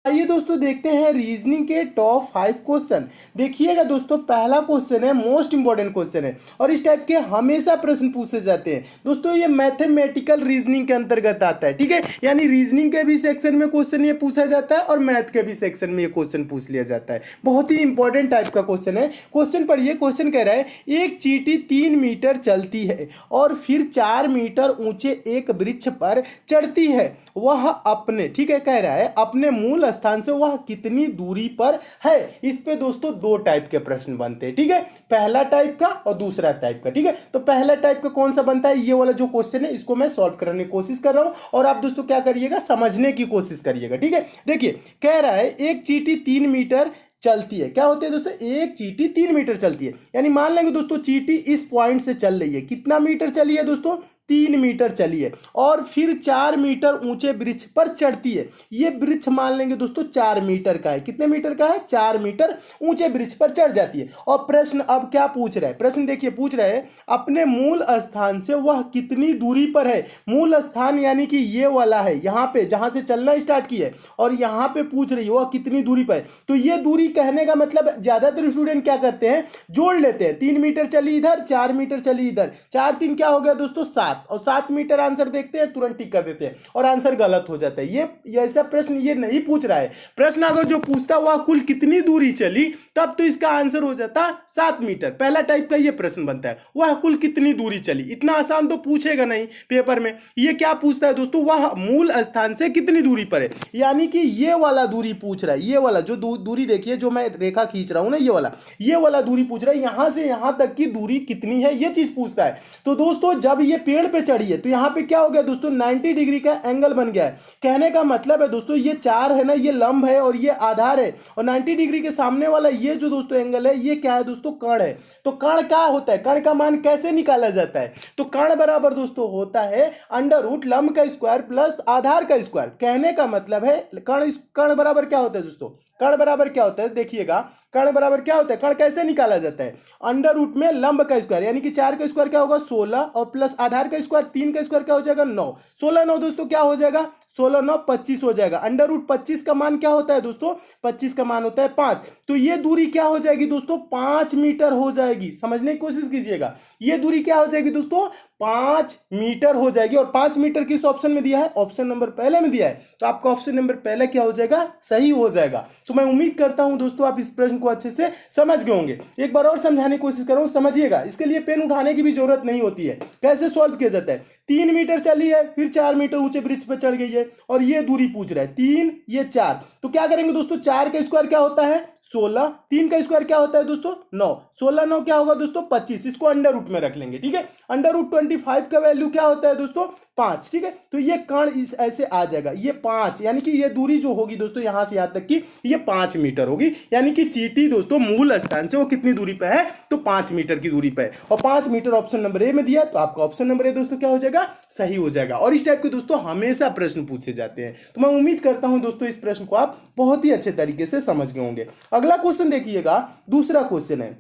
आइए दोस्तों देखते हैं रीजनिंग के टॉप 5 क्वेश्चन। देखिएगा दोस्तों, पहला क्वेश्चन है, मोस्ट इंपॉर्टेंट क्वेश्चन है और इस टाइप के हमेशा प्रश्न पूछे जाते हैं दोस्तों। ये मैथमेटिकल रीजनिंग के अंतर्गत आता है, ठीक है। यानी रीजनिंग के भी सेक्शन में क्वेश्चन ये पूछा जाता है और मैथ के भी सेक्शन में ये क्वेश्चन पूछ लिया जाता है। बहुत ही इंपॉर्टेंट टाइप का क्वेश्चन है। क्वेश्चन पढ़िए, क्वेश्चन कह रहा है एक चींटी 3 मीटर चलती है और फिर 4 मीटर ऊंचे एक वृक्ष पर चढ़ती है। वह अपने, ठीक है, कह रहा है अपने मूल स्थान से वह कितनी दूरी पर है। इस पे दोस्तों दो टाइप के प्रश्न बनते हैं, ठीक है। पहला टाइप का और दूसरा टाइप का, ठीक है। तो पहला टाइप का कौन सा बनता है, ये वाला जो क्वेश्चन है इसको मैं सॉल्व करने की कोशिश कर रहा हूं और आप दोस्तों क्या करिएगा, समझने की कोशिश करिएगा, ठीक है। देखिए, कह रहा है एक चींटी 3 मीटर चलती है। क्या होती है दोस्तों, एक चींटी 3 मीटर चलती है। यानी मान लेंगे दोस्तों चींटी इस पॉइंट से चल रही है, कितना मीटर चली है दोस्तों, 3 मीटर चली है और फिर 4 मीटर ऊंचे वृक्ष पर चढ़ती है। ये वृक्ष मान लेंगे दोस्तों 4 मीटर का है। कितने मीटर का है, 4 मीटर ऊंचे वृक्ष पर चढ़ जाती है। और प्रश्न अब क्या पूछ रहा है, प्रश्न देखिए पूछ रहा है अपने मूल स्थान से वह कितनी दूरी पर है। मूल स्थान यानी कि ये वाला है, यहाँ पे जहां से चलना स्टार्ट की है और यहाँ पे पूछ रही है वह कितनी दूरी पर है। तो ये दूरी कहने का मतलब ज्यादातर स्टूडेंट क्या करते हैं, जोड़ लेते हैं। 3 मीटर चली इधर, 4 मीटर चली इधर, 4 3 क्या हो गया दोस्तों 7, और 7 मीटर आंसर देखते हैं, तुरंत टिक कर देते हैं और आंसर गलत हो जाता है। ये ऐसा प्रश्न ये नहीं पूछ रहा है। प्रश्न अगर जो पूछता वह कुल कितनी दूरी चली, तब तो इसका आंसर हो जाता 7 मीटर। पहला टाइप का ये प्रश्न बनता है, वह कुल कितनी दूरी चली। इतना आसान तो पूछेगा नहीं पेपर में। ये क्या पूछता है दोस्तों, वह मूल स्थान से कितनी दूरी पर है। यानी कि ये वाला दूरी पूछ रहा है, ये वाला जो दूरी देखिए, जो मैं रेखा खींच रहा हूं ना, ये वाला दूरी पूछ रहा है। यहां से यहां तक की दूरी कितनी है, ये चीज पूछता है। तो दोस्तों जब ये पेड़ पे चढ़ी है तो यहाँ पे क्या हो गया दोस्तों, 90 डिग्री का एंगल बन गया है। कहने का मतलब है दोस्तों, ये 4 है ना, ये लंब है और ये आधार है, और 90 डिग्री के सामने वाला ये जो दोस्तों एंगल है, ये क्या है दोस्तों, कर्ण है। तो कर्ण क्या होता है, कर्ण का मान कैसे निकाला जाता है, तो कर्ण बराबर दोस्तों होता है अंडर रूट लंब का स्क्वायर प्लस आधार का स्क्वायर। कहने का मतलब है कर्ण बराबर क्या होता है दोस्तों, कर्ण बराबर क्या होता है, देखिएगा कर्ण बराबर क्या होता है, कर्ण कैसे निकाला जाता है, अंडर रूट में लंब का स्क्वायर, यानी कि 4 का स्क्वायर क्या होगा 16 और प्लस आधार का स्क्वायर 3 का स्क्वायर क्या हो जाएगा 9, 16 9 दोस्तों क्या हो जाएगा, 16 9 25 हो जाएगा। अंडर रूट 25 का मान क्या होता है दोस्तों, 25 का मान होता है 5। तो ये दूरी क्या हो जाएगी दोस्तों, 5 मीटर हो जाएगी। समझने की कोशिश कीजिएगा, ये दूरी क्या हो जाएगी दोस्तों, 5 मीटर हो जाएगी। और 5 मीटर किस ऑप्शन में दिया है, ऑप्शन नंबर पहले में दिया है। तो आपका ऑप्शन नंबर पहले क्या हो जाएगा, सही हो जाएगा। तो मैं उम्मीद करता हूं दोस्तों आप इस प्रश्न को अच्छे से समझ गए होंगे। एक बार और समझाने की कोशिश कर रहा हूं, समझिएगा। इसके लिए पेन उठाने की भी जरूरत नहीं होती है। कैसे सॉल्व किया जाता है, 3 मीटर चली है, फिर 4 मीटर ऊंचे वृक्ष पर चढ़ गई है और ये दूरी पूछ रहा है 3, ये 4। तो क्या करेंगे दोस्तों, 4 का स्क्वायर क्या होता है 16, 3 का स्क्वायर क्या होता है दोस्तों 9, 16 9 क्या होगा दोस्तों 25। इसको अंडर रूट में रख लेंगे, ठीक है। अंडर रूट 25 का वैल्यू क्या होता है दोस्तों 5, ठीक है। तो ये कर्ण इस ऐसे आ जाएगा, ये 5, यानी कि ये दूरी जो होगी दोस्तों यहां से यहां तक की ये 5 मीटर होगी। यानी कि चींटी दोस्तों मूल स्थान से वो कितनी दूरी पे है, तो 5 मीटर की दूरी पे है। और 5 मीटर ऑप्शन नंबर ए में दिया, तो आपका ऑप्शन नंबर ए दोस्तों क्या हो जाएगा, सही हो जाएगा। और इस टाइप के दोस्तों हमेशा प्रश्न पूछे जाते हैं। तो मैं उम्मीद करता हूं दोस्तों इस प्रश्न को आप बहुत ही अच्छे तरीके से समझ गए होंगे। अगला क्वेश्चन देखिएगा, दूसरा क्वेश्चन है।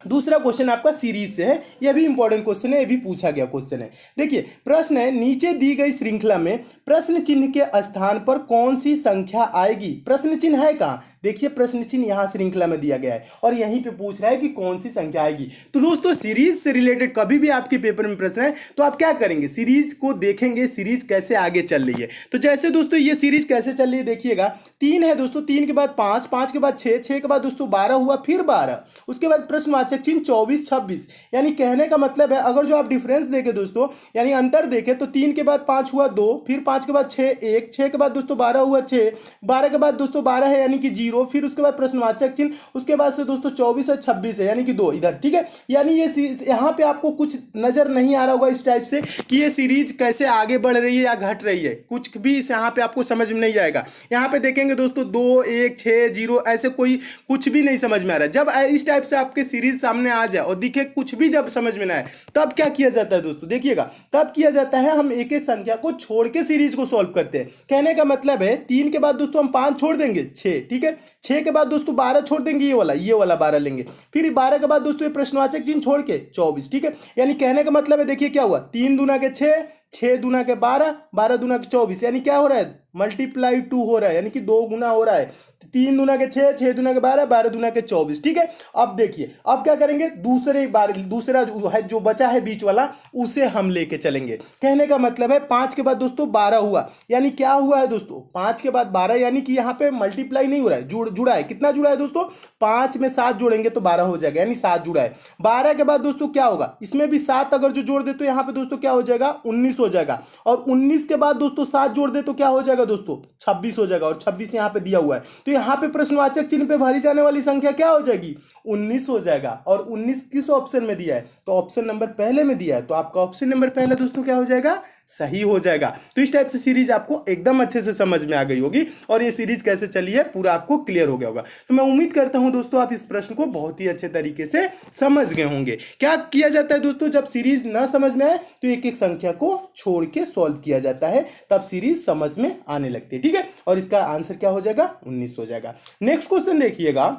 दूसरा क्वेश्चन आपका सीरीज से है, यह भी इंपॉर्टेंट क्वेश्चन है, यह भी पूछा गया क्वेश्चन है। देखिए प्रश्न है, नीचे दी गई श्रृंखला में प्रश्न चिन्ह के स्थान पर कौन सी संख्या आएगी। प्रश्न चिन्ह है कहाँ, देखिए प्रश्न चिन्ह यहां श्रृंखला में दिया गया है और यहीं पे पूछ रहा है कि कौन सी संख्या आएगी। तो दोस्तों सीरीज से रिलेटेड कभी भी आपके पेपर में प्रश्न है तो आप क्या करेंगे, सीरीज को देखेंगे, सीरीज कैसे आगे चल रही है। तो जैसे दोस्तों ये सीरीज कैसे चल रही है, देखिएगा 3 है दोस्तों, 3 के बाद 5, 5 के बाद 6, 6 के बाद दोस्तों 12 हुआ, फिर 12, उसके बाद प्रश्नवाचक चिन्ह 24 26। यानी कहने का मतलब है अगर जो आप डिफरेंस देखें दोस्तों, यानी अंतर देखें, तो 3 के बाद 5 हुआ 2, फिर 5 के बाद 6 1, 6 के बाद दोस्तों 12 हुआ 6, 12 के बाद दोस्तों 12 है यानी कि 0, फिर उसके बाद प्रश्नवाचक चिन्ह, उसके बाद से दोस्तों 24 है 26 है यानी कि 2 इधर, ठीक है। यानी ये यहाँ पे आपको कुछ नजर नहीं आ रहा होगा इस टाइप से कि ये सीरीज कैसे आगे बढ़ रही है या घट रही है, कुछ भी इस यहाँ पे आपको समझ में नहीं आएगा। यहाँ पे देखेंगे दोस्तों 2 1 6 0 ऐसे कोई कुछ भी नहीं समझ में आ रहा है। जब इस टाइप से आपके सीरीज सामने आ जाए और दिखे कुछ भी जब समझ में ना आए, तब क्या किया जाता है दोस्तों, देखिएगा तब किया जाता है हम एक एक संख्या को छोड़ के सीरीज को सॉल्व करते हैं। कहने का मतलब है 3 के बाद दोस्तों हम 5 छोड़ देंगे 6, ठीक है। 6 के बाद दोस्तों 12 छोड़ देंगे, ये वाला 12 लेंगे, फिर 12 के बाद दोस्तों ये प्रश्नवाचक चिन्ह छोड़ के 24, ठीक है। यानी कहने का मतलब है देखिए क्या हुआ, 3 दूना के 6, 6 दूना के 12, 12 दूना के 24, यानी क्या हो रहा है, मल्टीप्लाई 2 हो रहा है, यानी कि 2 गुना हो रहा है। 3 दूना के 6, 6 दूना के 12, 12 दूना के 24। ठीक है, अब देखिए अब क्या करेंगे, दूसरा जो बचा है बीच वाला उसे हम लेके चलेंगे। कहने का मतलब है 5 के बाद दोस्तों 12 हुआ, यानी क्या हुआ है दोस्तों, 5 के बाद 12, यानी कि यहाँ पे मल्टीप्लाई नहीं हो रहा है, जुड़ा है। कितना जुड़ा है दोस्तों, 5 में 7 जोड़ेंगे तो 12 हो जाएगा, यानी 7 जुड़ा है। 12 के बाद दोस्तों क्या होगा, इसमें भी 7 अगर जो जोड़ दे तो यहाँ पे दोस्तों क्या हो जाएगा, 19 हो जाएगा। और 19 के बाद दोस्तों 7 जोड़ दे तो क्या हो जाएगा दोस्तों, 26 हो जाएगा। और 26 यहाँ पे दिया हुआ है, तो यहाँ पे प्रश्नवाचक चिन्ह पे भरी जाने वाली संख्या क्या हो जाएगी, 19 हो जाएगा। और 19 किस ऑप्शन में दिया है, तो ऑप्शन नंबर पहले में दिया है, तो आपका ऑप्शन नंबर पहले दोस्तों क्या हो जाएगा, सही हो जाएगा। तो इस टाइप से सीरीज आपको एकदम अच्छे से समझ में आ गई होगी, और ये सीरीज कैसे चली है पूरा आपको क्लियर हो गया होगा। तो मैं उम्मीद करता हूं दोस्तों आप इस प्रश्न को बहुत ही अच्छे तरीके से समझ गए होंगे। क्या किया जाता है दोस्तों, जब सीरीज ना समझ में आए तो एक एक संख्या को छोड़ के सॉल्व किया जाता है, तब सीरीज समझ में आने लगती है। ठीक है, और इसका आंसर क्या हो जाएगा, 19 हो जाएगा। नेक्स्ट क्वेश्चन देखिएगा,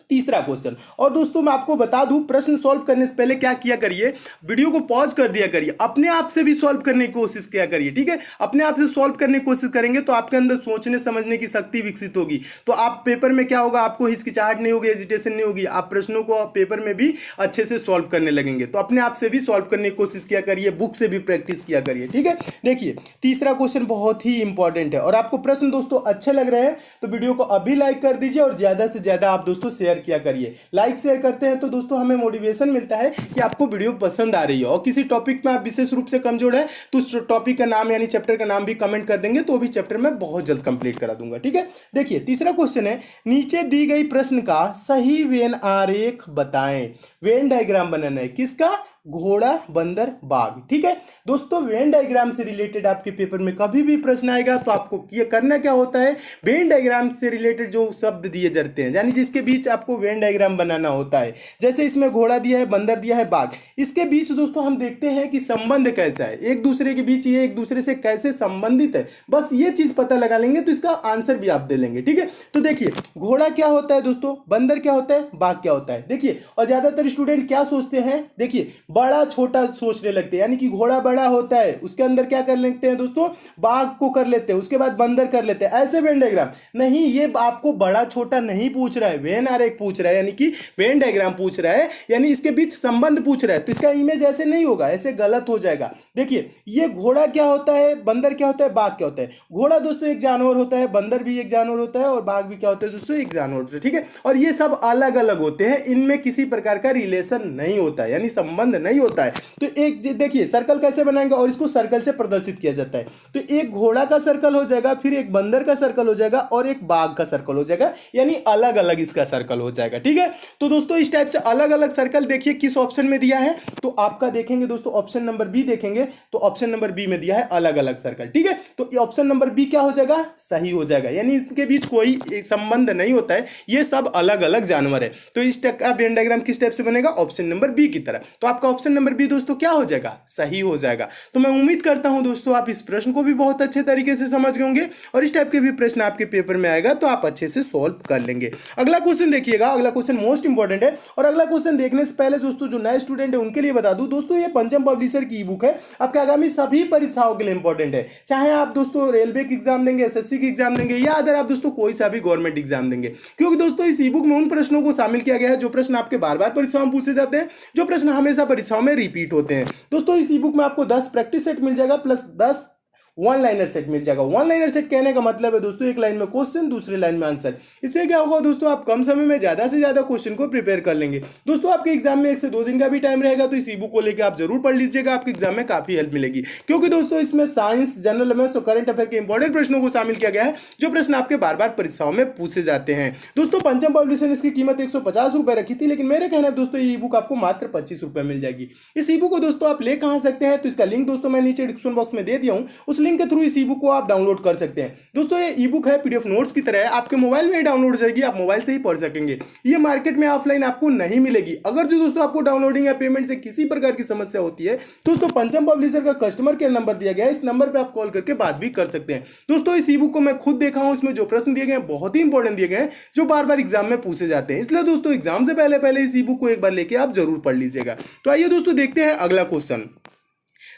तीसरा क्वेश्चन। और दोस्तों मैं आपको बता दूं, प्रश्न सॉल्व करने से पहले क्या किया करिए, वीडियो को पॉज कर दिया करिए, अपने आप से भी सॉल्व करने की कोशिश किया करिए। ठीक है, अपने आप से सॉल्व करने की कोशिश करेंगे तो आपके अंदर सोचने समझने की शक्ति विकसित होगी। तो आप पेपर में क्या होगा, आपको हिचकिचाहट नहीं होगी, हेजिटेशन नहीं होगी, आप प्रश्नों को पेपर में भी अच्छे से सॉल्व करने लगेंगे। तो अपने आप से भी सॉल्व करने की कोशिश किया करिए, बुक से भी प्रैक्टिस किया करिए। ठीक है, देखिए तीसरा क्वेश्चन बहुत ही इंपॉर्टेंट है, और आपको प्रश्न दोस्तों अच्छे लग रहे हैं तो वीडियो को अभी लाइक कर दीजिए, और ज्यादा से ज्यादा आप दोस्तों शेयर किया करिए। लाइक शेयर करते हैं तो दोस्तों हमें मोटिवेशन मिलता है कि आपको वीडियो पसंद आ रही है। और किसी टॉपिक में आप विशेष रूप से कमजोर है तो उस टॉपिक का नाम यानी चैप्टर का नाम भी कमेंट कर देंगे, तो भी चैप्टर में बहुत जल्द कंप्लीट करा दूंगा। ठीक है, देखिए तीसरा क्वेश्चन है, नीचे दी गई प्रश्न का सही वेन आरेख बताएं। वेन डायग्राम बनाना है, किसका, घोड़ा बंदर बाघ। ठीक है दोस्तों, वेन डायग्राम से रिलेटेड आपके पेपर में कभी भी प्रश्न आएगा तो आपको ये करना क्या होता है, वेन डायग्राम से रिलेटेड जो शब्द दिए जाते हैं यानी जिसके बीच आपको वेन डायग्राम बनाना होता है, जैसे इसमें घोड़ा दिया है, बंदर दिया है, बाघ, इसके बीच दोस्तों हम देखते हैं कि संबंध कैसा है, एक दूसरे के बीच ये एक दूसरे से कैसे संबंधित है, बस ये चीज पता लगा लेंगे तो इसका आंसर भी आप दे लेंगे। ठीक है, तो देखिए घोड़ा क्या होता है दोस्तों, बंदर क्या होता है, बाघ क्या होता है। देखिए, और ज्यादातर स्टूडेंट क्या सोचते हैं, देखिए बड़ा छोटा सोचने लगते हैं, यानी कि घोड़ा बड़ा होता है उसके अंदर क्या कर लेते हैं दोस्तों, बाघ को कर लेते हैं, उसके बाद बंदर कर लेते हैं, ऐसे वेन डायग्राम नहीं, ये आपको बड़ा छोटा नहीं पूछ रहा है, वेन आरेख पूछ रहा है, यानी कि वेन डायग्राम पूछ रहा है, यानी इसके बीच संबंध पूछ रहा है, तो इसका इमेज ऐसे नहीं होगा, ऐसे गलत हो जाएगा। देखिए ये घोड़ा क्या होता है, बंदर क्या होता है, बाघ क्या होता है। घोड़ा दोस्तों एक जानवर होता है, बंदर भी एक जानवर होता है, और बाघ भी क्या होता है दोस्तों, एक जानवर होता है। ठीक है, और ये सब अलग अलग होते हैं, इनमें किसी प्रकार का रिलेशन नहीं होता है, यानी संबंध नहीं होता है। तो एक देखिए सर्कल कैसे बनाएंगे, और इसको सर्कल से प्रदर्शित किया जाता है, तो एक घोड़ा का सर्कल हो जाएगा, फिर एक बंदर का सर्कल हो जाएगा, और एक बाघ का सर्कल हो जाएगा, यानी अलग अलग इसका सर्कल हो जाएगा। ठीक है, तो दोस्तों इस टाइप से अलग अलग सर्कल देखिए किस ऑप्शन में दिया है, तो आपका देखेंगे दोस्तों ऑप्शन नंबर बी देखेंगे, तो ऑप्शन नंबर बी में दिया है अलग अलग सर्कल। ठीक है, तो ऑप्शन नंबर बी क्या हो जाएगा, सही हो जाएगा, यानी इनके बीच कोई संबंध नहीं होता है, ये सब अलग अलग जानवर है। तो इस टाइप का वेन डायग्राम किस टाइप से बनेगा, ऑप्शन नंबर बी की तरह। तो आपका ऑप्शन नंबर बी दोस्तों क्या हो जाएगा, सही हो जाएगा। तो मैं उम्मीद करता हूं दोस्तों आप इस प्रश्न को भी बहुत अच्छे तरीके से समझ गए होंगे, और इस टाइप के भी प्रश्न आपके पेपर में आएगा तो आप अच्छे से सॉल्व कर लेंगे। अगला क्वेश्चन देखिएगा, अगला क्वेश्चन मोस्ट इंपॉर्टेंट है, और अगला क्वेश्चन देखने से पहले दोस्तों जो नए स्टूडेंट है उनके लिए बता दूं दोस्तों, ये पंचम पब्लिशर की ई बुक है, आपके आगामी सभी परीक्षाओं के लिए इंपॉर्टेंट है, चाहे आप दोस्तों रेलवे की एग्जाम देंगे, एसएससी की एग्जाम देंगे, या अगर आप दोस्तों कोई सा भी गवर्नमेंट एग्जाम देंगे, क्योंकि दोस्तों इस ई बुक में उन प्रश्नों को शामिल किया गया है जो प्रश्न आपके बार बार परीक्षाओं में पूछे जाते हैं, जो प्रश्न हमेशा परीक्षाओं में रिपीट होते हैं। दोस्तों इस ई बुक में आपको 10 प्रैक्टिस सेट मिल जाएगा, प्लस 10 वन लाइनर सेट मिल जाएगा। वन लाइनर सेट कहने का मतलब है दोस्तों एक लाइन में क्वेश्चन, दूसरी लाइन में आंसर। इससे क्या होगा दोस्तों, आप कम समय में ज्यादा से ज्यादा क्वेश्चन को प्रिपेयर कर लेंगे। दोस्तों आपके एग्जाम में 1 से 2 दिन का भी टाइम रहेगा, तो इस ई बुक को लेकर आप जरूर पढ़ लीजिएगा, आपके एग्जाम में काफी हेल्प मिलेगी, क्योंकि दोस्तों इसमें साइंस, जनरल अवेयरनेस और करंट अफेयर के इंपॉर्टेंट प्रश्नों को शामिल किया गया है, जो प्रश्न आपके बार बार परीक्षाओं में पूछे जाते हैं। दोस्तों पंचम पब्लिशर ने इसकी कीमत 150 रुपए रखी थी, लेकिन मेरे कहना है दोस्तों ये ई बुक आपको मात्र 25 रुपए मिल जाएगी। इस ई बुक को दोस्तों आप ले कहां सकते हैं, तो इसका लिंक दोस्तों मैं नीचे डिस्क्रिप्शन बॉक्स में दे दिया हूं, उस लिंक के थ्रू इस ई बुक को आप डाउनलोड कर सकते हैं। दोस्तों ये ई बुक है, पीडीएफ नोट्स की तरह है, आपके मोबाइल में ही डाउनलोड हो जाएगी, आप मोबाइल से ही पढ़ सकेंगे, ये मार्केट में ऑफलाइन आपको नहीं मिलेगी। अगर जो दोस्तों आपको डाउनलोडिंग या पेमेंट से किसी प्रकार की समस्या होती है, दोस्तों पंचम पब्लिशर का कस्टमर केयर नंबर दिया गया है, इस नंबर पर आप कॉल करके बात भी कर सकते हैं। दोस्तों इस ई बुक को मैं खुद देखा हूं, इसमें जो प्रश्न दिए गए हैं बहुत ही इंपॉर्टेंट दिए गए हैं, जो बार बार एग्जाम में पूछे जाते हैं, इसलिए दोस्तों एग्जाम से पहले इस ई बुक को एक बार लेके आप जरूर पढ़ लीजिएगा। तो आइए दोस्तों देखते हैं अगला क्वेश्चन।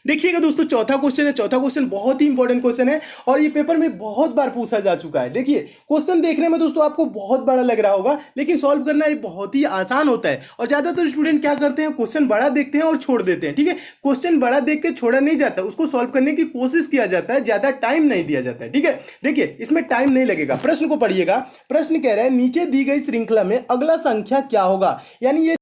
देखिएगा दोस्तों, चौथा क्वेश्चन है। चौथा क्वेश्चन बहुत ही इंपॉर्टेंट क्वेश्चन है और ये पेपर में बहुत बार पूछा जा चुका है। देखिए क्वेश्चन देखने में दोस्तों आपको बहुत बड़ा लग रहा होगा, लेकिन सॉल्व करना ये बहुत ही आसान होता है। और ज्यादातर स्टूडेंट क्या करते हैं, क्वेश्चन बड़ा देखते हैं और छोड़ देते हैं। ठीक है, क्वेश्चन बड़ा देख के छोड़ा नहीं जाता, उसको सॉल्व करने की कोशिश किया जाता है, ज्यादा टाइम नहीं दिया जाता है। ठीक है, देखिए इसमें टाइम नहीं लगेगा। प्रश्न को पढ़िएगा। प्रश्न कह रहा है नीचे दी गई श्रृंखला में अगला संख्या क्या होगा, यानी ये